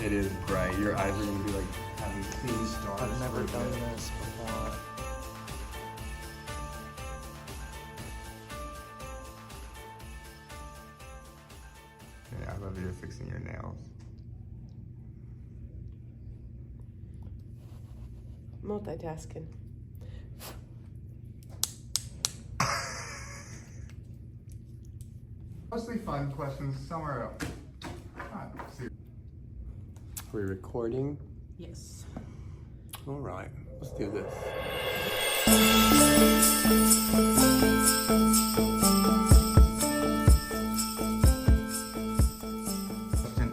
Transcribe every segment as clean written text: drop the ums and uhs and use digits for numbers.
It is bright. Your eyes are gonna be like having clean stars. I've never done this before. Yeah, I love you fixing your nails. Multitasking. Mostly fun questions, somewhere else. Are we recording? Yes. All right, let's do this.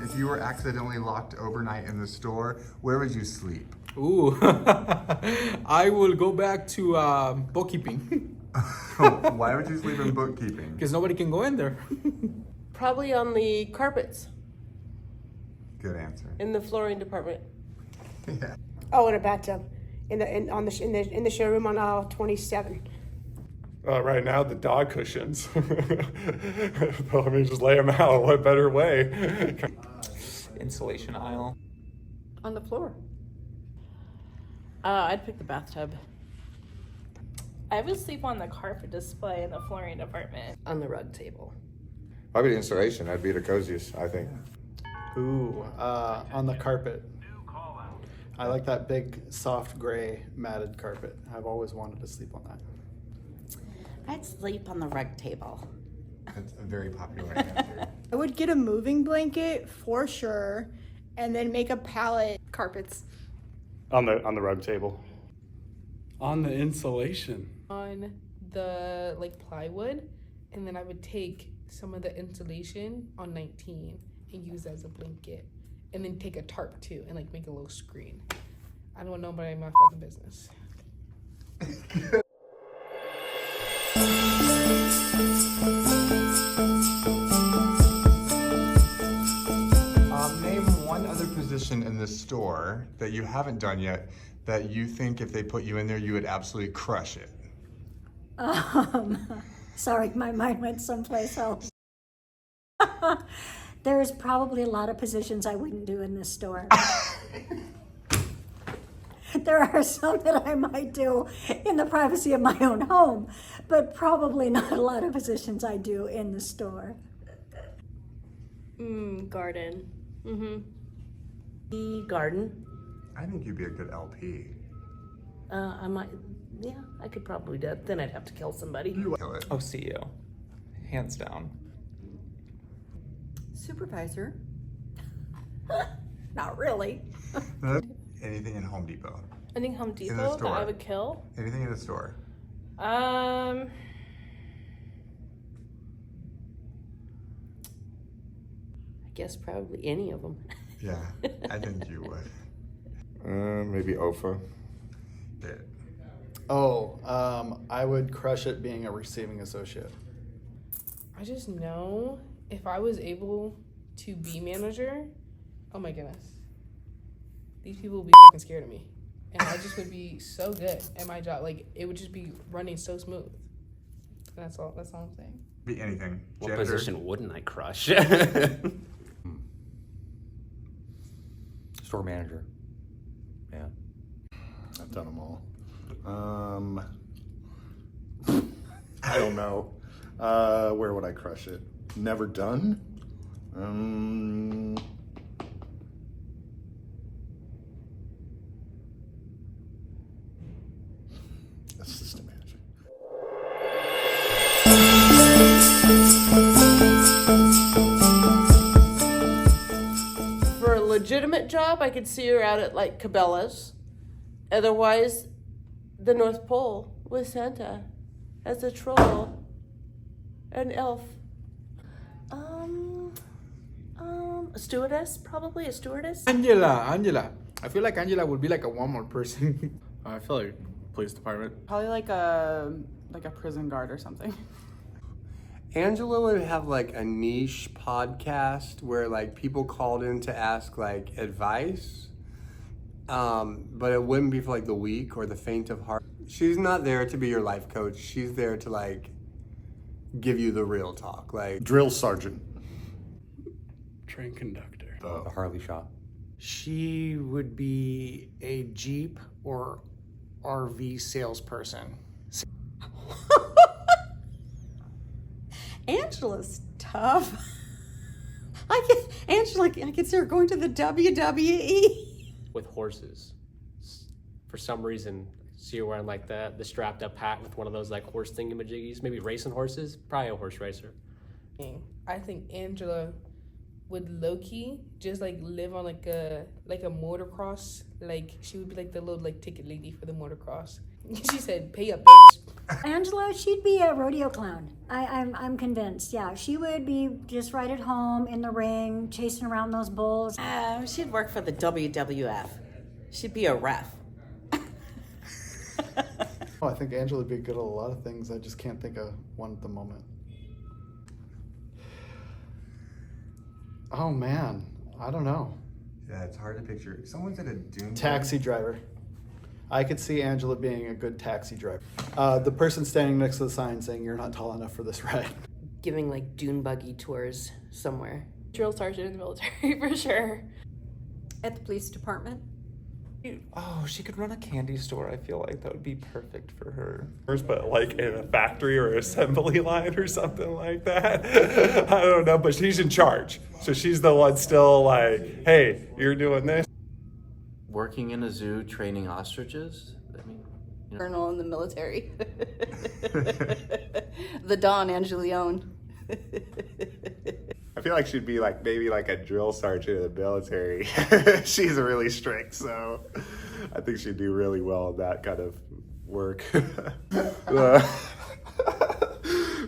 If you were accidentally locked overnight in the store, where would you sleep? Ooh, I will go back to bookkeeping Why would you sleep in bookkeeping? because nobody can go in there. Probably on the carpets Good answer. in the flooring department. Yeah. Oh, in a bathtub, in the showroom on 27. Right now, the dog cushions. Let me just lay them out. What better way? Insulation aisle. On the floor. I'd pick the bathtub. I would sleep on the carpet display in the flooring department. On the rug table. I'd be the installation. I'd be the coziest, I think. Ooh, on the carpet. I like that big, soft gray matted carpet. I've always wanted to sleep on that. I'd sleep on the rug table. That's a very popular answer. I would get a moving blanket for sure, and then make a pallet carpets. On the rug table. On the insulation. On the plywood, and then I would take some of the insulation on 19 and use as a blanket, and then take a tarp too and make a little screen. I don't want nobody in my fucking business. Name one other position in the store that you haven't done yet that you think if they put you in there, you would absolutely crush it. Sorry, my mind went someplace else. There's probably a lot of positions I wouldn't do in this store. There are some that I might do in the privacy of my own home, but probably not a lot of positions I do in the store. Garden. The garden. I think you'd be a good LP. I might. Yeah, I could probably do it. Then I'd have to kill somebody. You kill it. Oh, CEO. Hands down. Supervisor? Not really. Anything in Home Depot. I think Home In the Depot that store. I would kill. Anything in the store. I guess probably any of them. Yeah, I think you would. Maybe OFA. Yeah. Oh, I would crush it being a receiving associate. I just know if I was able to be manager, oh my goodness, these people would be fucking scared of me, and I just would be so good at my job. It would just be running so smooth. That's all I'm saying. Be anything. What Janitor. position wouldn't I crush? Store manager. Yeah. I've done them all. I don't know. Where would I crush it? Never done? Assistant manager. For a legitimate job, I could see her out at Cabela's. Otherwise, the North Pole with Santa as a troll, an elf. A stewardess, probably a stewardess. Angela. I feel like Angela would be like a Walmart person. I feel like police department. Probably like a prison guard or something. Angela would have a niche podcast where people called in to ask advice, but it wouldn't be for the weak or the faint of heart. She's not there to be your life coach. She's there to give you the real talk. Drill sergeant. Train conductor. The Harley shop. She would be a Jeep or RV salesperson. Angela's tough. Angela, I can see her going to the WWE. With horses. For some reason, see her wearing like the strapped up hat with one of those like horse thingamajiggies. Maybe racing horses. Probably a horse racer. I think Angela would low-key just like live on like a motocross. Like she would be like the little like ticket lady for the motocross. She said, "Pay up, bitch." Angela, she'd be a rodeo clown. I'm convinced. Yeah, she would be just right at home in the ring, chasing around those bulls. She'd work for the WWF. She'd be a ref. Oh, I think Angela would be good at a lot of things. I just can't think of one at the moment. Oh man, I don't know. Yeah, it's hard to picture. Someone's at a dune. Taxi driver. I could see Angela being a good taxi driver. The person standing next to the sign saying you're not tall enough for this ride. Giving like dune buggy tours somewhere. Drill sergeant in the military for sure. At the police department. Oh, she could run a candy store. I feel like that would be perfect for her. But like in a factory or assembly line or something like that. I don't know, but she's in charge. So she's the one still like, hey, you're doing this. Working in a zoo training ostriches? I mean, you know. Colonel in the military. The Don Angelione. I feel like she'd be like maybe like a drill sergeant in the military. She's really strict, so I think she'd do really well in that kind of work.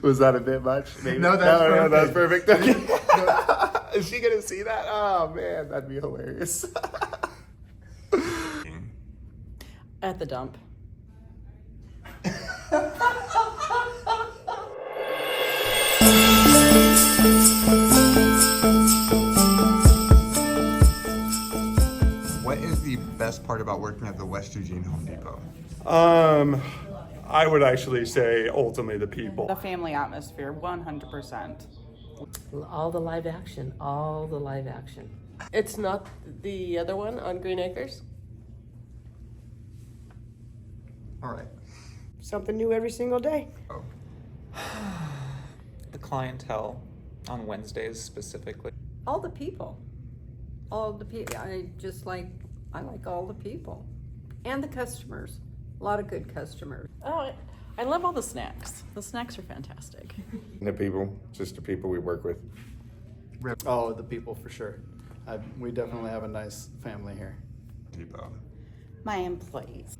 Was that a bit much? Maybe? No, that's perfect. Is she gonna see that? Oh man, that'd be hilarious. At the dump. What is the best part about working at the West Eugene Home Depot? I would actually say ultimately the people. The family atmosphere, 100%. All the live action. It's not the other one on Green Acres? All right. Something new every single day. Oh. The clientele on Wednesdays specifically. All the people. All the people. I like all the people. And the customers. A lot of good customers. Oh, I love all the snacks. The snacks are fantastic. The people, just the people we work with. Oh, the people for sure. We definitely have a nice family here. Depot. My employees.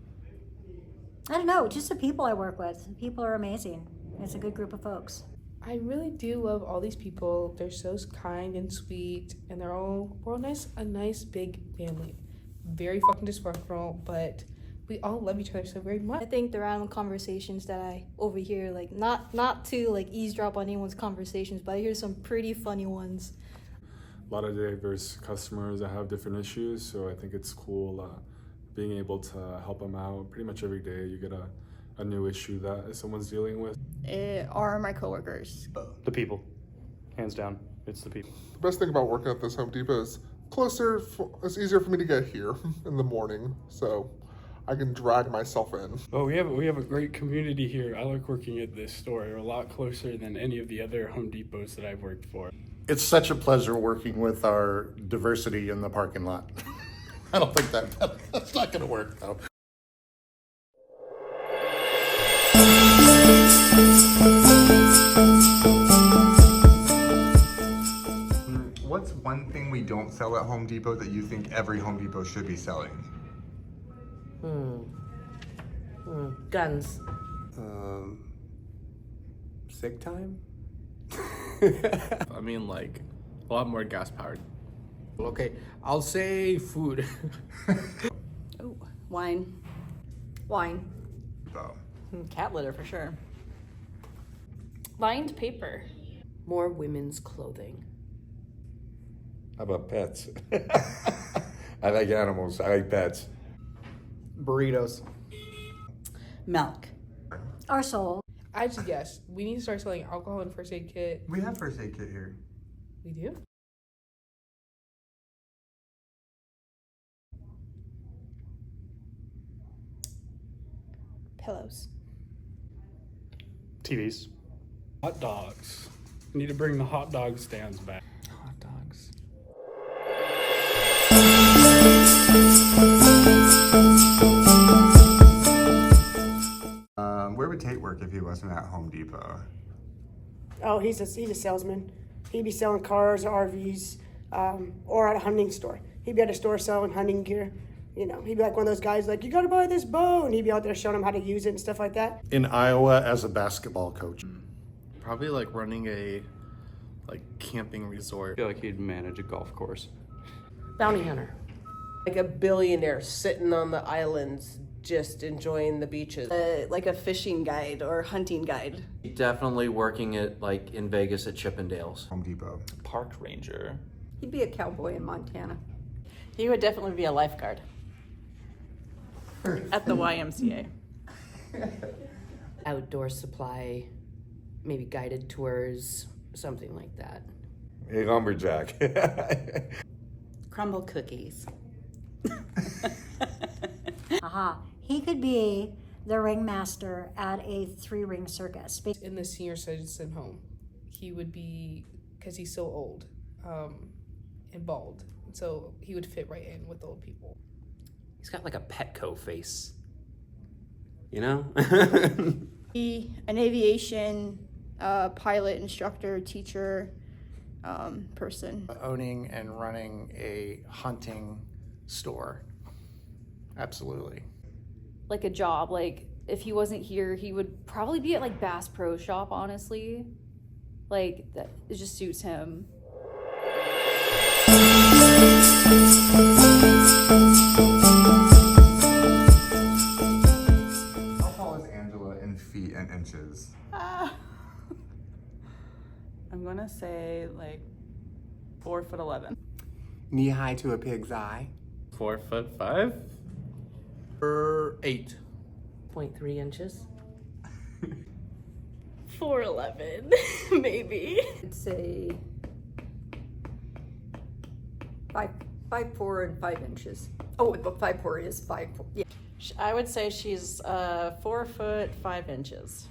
I don't know, just the people I work with. People are amazing. It's a good group of folks. I really do love all these people. They're so kind and sweet, and we're all a nice big family. Very fucking dysfunctional, but we all love each other so very much. I think the random conversations that I overhear, like not to like eavesdrop on anyone's conversations, but I hear some pretty funny ones. A lot of diverse customers that have different issues, so I think it's cool being able to help them out. Pretty much every day you get a new issue that someone's dealing with. Are my coworkers. The people. Hands down, it's the people. The best thing about working at this Home Depot is it's easier for me to get here in the morning, so I can drag myself in. Oh, we have a great community here. I like working at this store. We're a lot closer than any of the other Home Depots that I've worked for. It's such a pleasure working with our diversity in the parking lot. I don't think that's not going to work, though. What's one thing we don't sell at Home Depot that you think every Home Depot should be selling? Guns. Sick time? I mean, like, a lot more gas powered. Okay, I'll say food. Oh, wine. Wine. Oh. Cat litter for sure. Lined paper. More women's clothing. How about pets? I like animals. I like pets. Burritos. Milk. Our soul. I just guess we need to start selling alcohol and first aid kit. We have first aid kit here. We do? Pillows. TVs. Hot dogs. Need to bring the hot dog stands back. Hot dogs. Where would Tate work if he wasn't at Home Depot? Oh, he's a salesman. He'd be selling cars or RVs, or at a hunting store. He'd be at a store selling hunting gear. You know, he'd be like one of those guys like, you gotta buy this bow, and he'd be out there showing them how to use it and stuff like that. In Iowa as a basketball coach. Probably like running a camping resort. I feel like he'd manage a golf course. Bounty hunter. Like a billionaire sitting on the islands just enjoying the beaches. Like a fishing guide or hunting guide. Definitely working at in Vegas at Chippendales. Home Depot. Park ranger. He'd be a cowboy in Montana. He would definitely be a lifeguard at the YMCA. Outdoor supply, maybe guided tours, something like that. A lumberjack. Crumble cookies. Aha. He could be the ringmaster at a 3-ring circus. In the senior citizen home, he would be, because he's so old and bald, so he would fit right in with the old people. He's got like a Petco face. You know? Be an aviation pilot, instructor, teacher, person. Owning and running a hunting store. Absolutely. Like a job. Like if he wasn't here, he would probably be at like Bass Pro Shop, honestly. Like that, it just suits him. How tall is Angela in feet and inches? I'm gonna say like 4'11". Knee high to a pig's eye. 4'5". 8. 0.3 inches. 4'11", maybe. I'd say 5'4" and 5 inches. Oh, but 5'4" is 5'4". Yeah. I would say she's 4 foot 5 inches.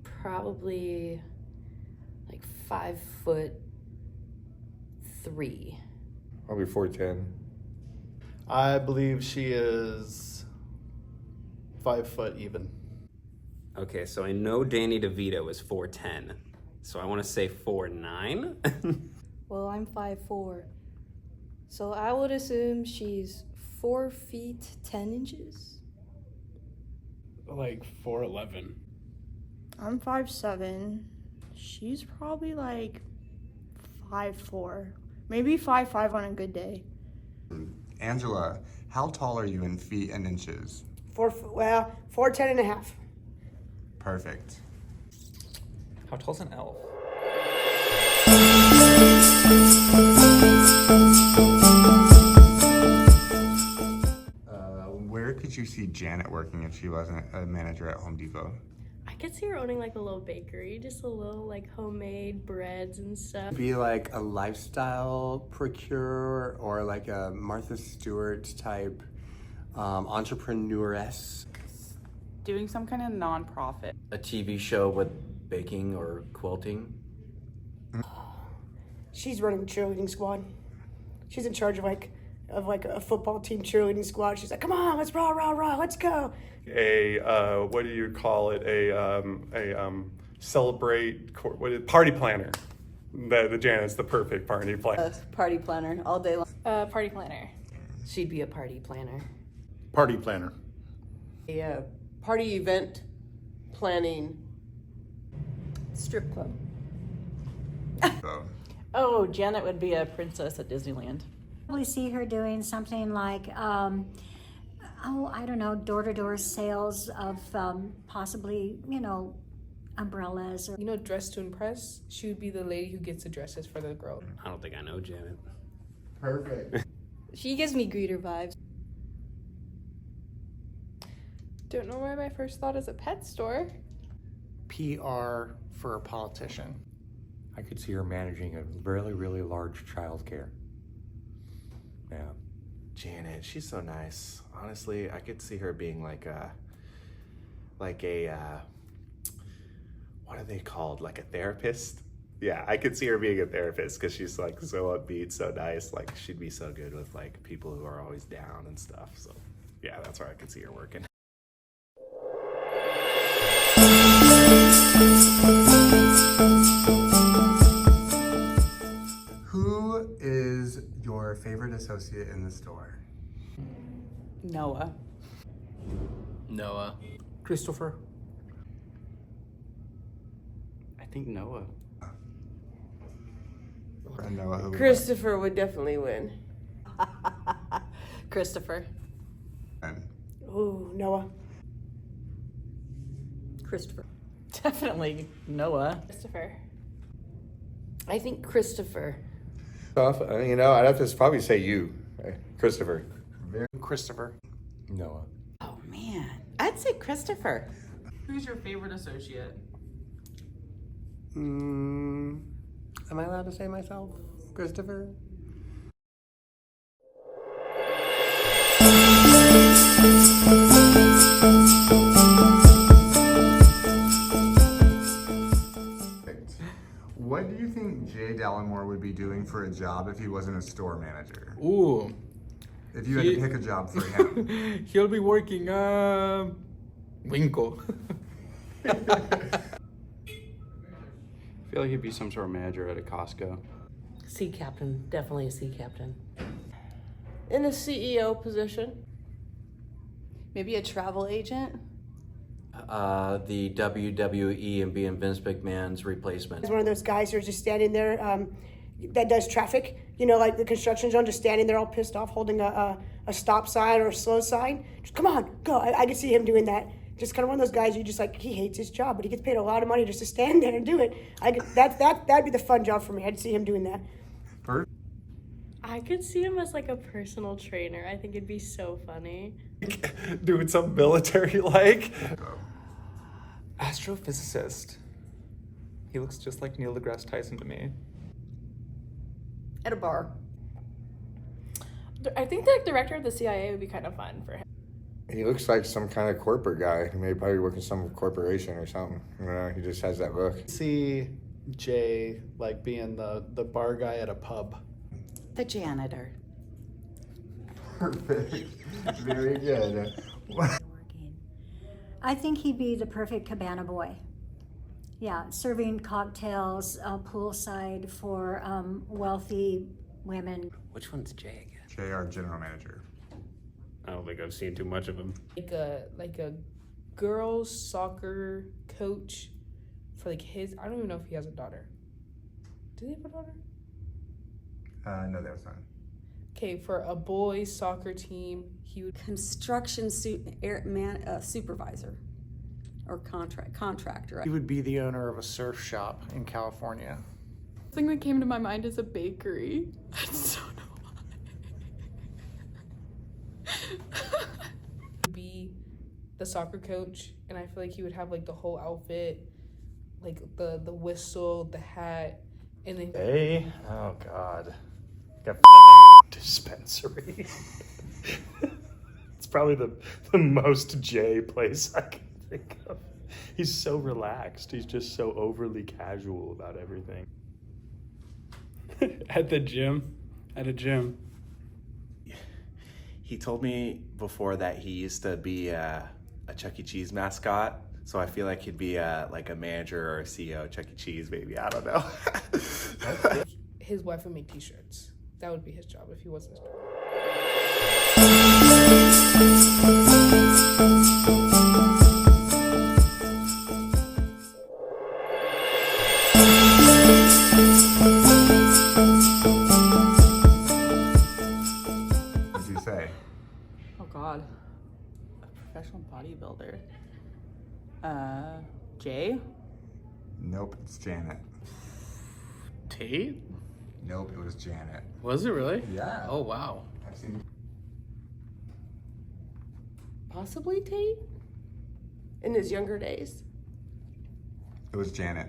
Probably like 5'3". Probably 4'10". I believe she is 5 foot even. Okay, so I know Danny DeVito is 4'10", so I want to say 4'9". Well, I'm 5'4", so I would assume she's 4 feet 10 inches. Like 4'11". I'm 5'7". She's probably like 5'4", maybe 5'5" on a good day. Angela, how tall are you in feet and inches? 4'10" and a half. Perfect. How tall's an elf? Where could you see Janet working if she wasn't a manager at Home Depot? I could see her owning like a little bakery, just a little like homemade breads and stuff. Be like a lifestyle procurer or like a Martha Stewart type entrepreneuress. Doing some kind of nonprofit. A TV show with baking or quilting. She's running the cheerleading squad. She's in charge of like a football team cheerleading squad. She's like, come on, let's rah, rah, rah, let's go. What do you call it? Celebrate, party planner. The Janet's the perfect party planner. Party planner all day long. Party planner. She'd be a party planner. Party planner. A party event planning. Strip club. Oh, Janet would be a princess at Disneyland. Probably see her doing something like, I don't know, door-to-door sales of possibly, umbrellas. Or Dress to Impress? She would be the lady who gets the dresses for the girl. I don't think I know Janet. Perfect. She gives me greeter vibes. Don't know why my first thought is a pet store. PR for a politician. I could see her managing a really, really large childcare. Yeah. Janet, she's so nice. Honestly, I could see her being like like a, what are they called? Like a therapist? Yeah, I could see her being a therapist because she's like so upbeat, so nice. Like she'd be so good with like people who are always down and stuff. So yeah, that's where I could see her working. Who is your favorite associate in the store? Noah. Noah. Christopher. I think Noah. Noah. Christopher would definitely win. Christopher. Ooh, Noah. Christopher. Definitely Noah. Christopher. I think Christopher. Tough. You know, I'd have to probably say you, Christopher. Christopher. Noah. Oh man, I'd say Christopher. Who's your favorite associate? Am I allowed to say myself? Christopher? What do you think Jay Dallimore would be doing for a job if he wasn't a store manager? Ooh. If you had to pick a job for him. He'll be working, Winkle. I feel like he'd be some sort of manager at a Costco. Sea captain, definitely a sea captain. In a CEO position. Maybe a travel agent. The WWE and being Vince McMahon's replacement. He's one of those guys who's just standing there that does traffic, you know, like the construction zone, just standing there all pissed off holding a stop sign or a slow sign. Just come on, go. I can see him doing that. Just kind of one of those guys you just like, he hates his job, but he gets paid a lot of money just to stand there and do it. That'd be the fun job for me. I'd see him doing that. I could see him as like a personal trainer. I think it'd be so funny. Doing something military like. Astrophysicist. He looks just like Neil deGrasse Tyson to me. At a bar. I think the director of the CIA would be kind of fun for him. He looks like some kind of corporate guy. He may probably work in some corporation or something. You know, he just has that look. See Jay like being the bar guy at a pub. The janitor. Perfect. Very good. I think he'd be the perfect cabana boy. Yeah, serving cocktails poolside for wealthy women. Which one's Jay again? Jay, our general manager. I don't think I've seen too much of him. Like a girls soccer coach for like his. I don't even know if he has a daughter. Do they have a daughter? No, that was not. Okay, for a boys soccer team, he would Construction supervisor or contractor. He would be the owner of a surf shop in California. The thing that came to my mind is a bakery. I just don't know be the soccer coach, and I feel like he would have like the whole outfit, like the whistle, the hat, and then Hey, oh god, got fucking dispensary. It's probably the most Jay place I can think of. He's so relaxed. He's just so overly casual about everything. At the gym. At a gym. He told me before that he used to be a Chuck E. Cheese mascot. So I feel like he'd be like a manager or a CEO of Chuck E. Cheese, maybe. I don't know. his wife would make t-shirts. That would be his job if he wasn't. What did you say? Oh God. A professional bodybuilder. Jay? Nope, it's Janet. Tate? Nope, it was Janet. Was it really? Yeah. Oh, wow. I've seen. Possibly Tate? In his younger days? It was Janet.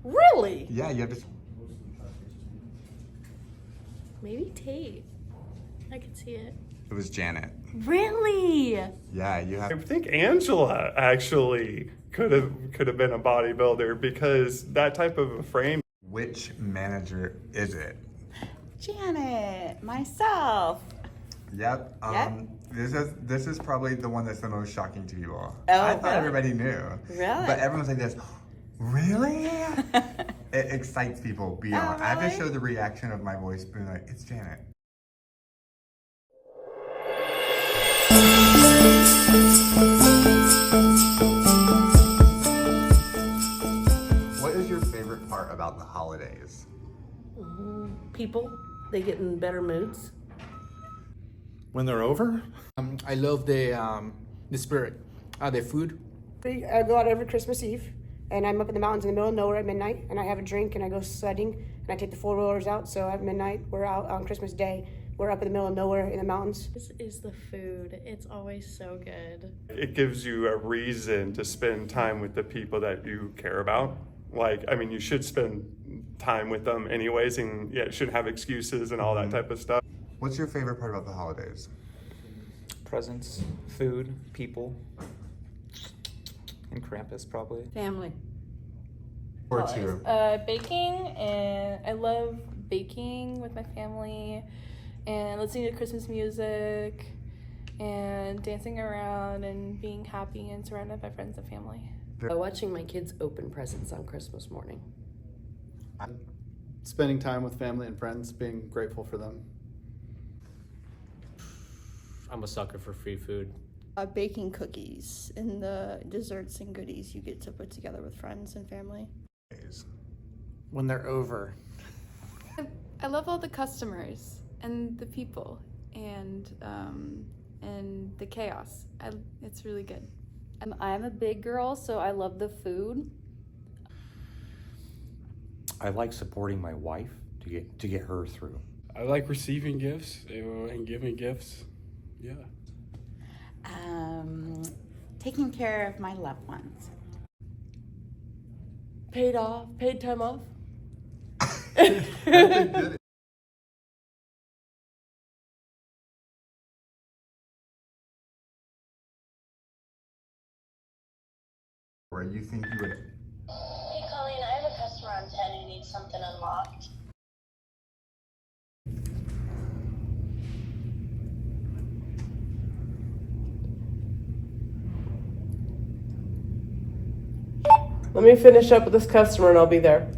Really? Yeah, you have to. Maybe Tate. I could see it. It was Janet. Really? Yeah, you have. I think Angela actually could have been a bodybuilder because that type of a frame. Which manager is it? Janet, myself. Yep. Yep. This is probably the one that's the most shocking to you all. Oh, I thought really? everybody knew. Really? But everyone's like this. Really? It excites people beyond. Oh, I have to really? show the reaction of my voice being like, it's Janet. What is your favorite part about the holidays? People, they get in better moods. When they're over? I love the spirit, the food. I go out every Christmas Eve, and I'm up in the mountains in the middle of nowhere at midnight, and I have a drink, and I go sledding, and I take the four-wheelers out, so at midnight, we're out on Christmas Day. We're up in the middle of nowhere in the mountains. This is the food. It's always so good. It gives you a reason to spend time with the people that you care about. Like, I mean, you should spend time with them anyways, and yeah, shouldn't have excuses and all that type of stuff. What's your favorite part about the holidays? Presents, food, people, and Krampus probably. Family. Or two. Baking, and I love baking with my family and listening to Christmas music and dancing around and being happy and surrounded by friends and family. Watching my kids open presents on Christmas morning. Spending time with family and friends, being grateful for them. I'm a sucker for free food. Baking cookies and the desserts and goodies you get to put together with friends and family. When they're over. I love all the customers and the people and the chaos. It's really good. I'm a big girl, so I love the food. I like supporting my wife to get her through. I like receiving gifts and giving gifts. Yeah. Taking care of my loved ones. Paid time off. Where you think you would. Hey Colleen, I have a customer on 10 who needs something unlocked. Let me finish up with this customer and I'll be there.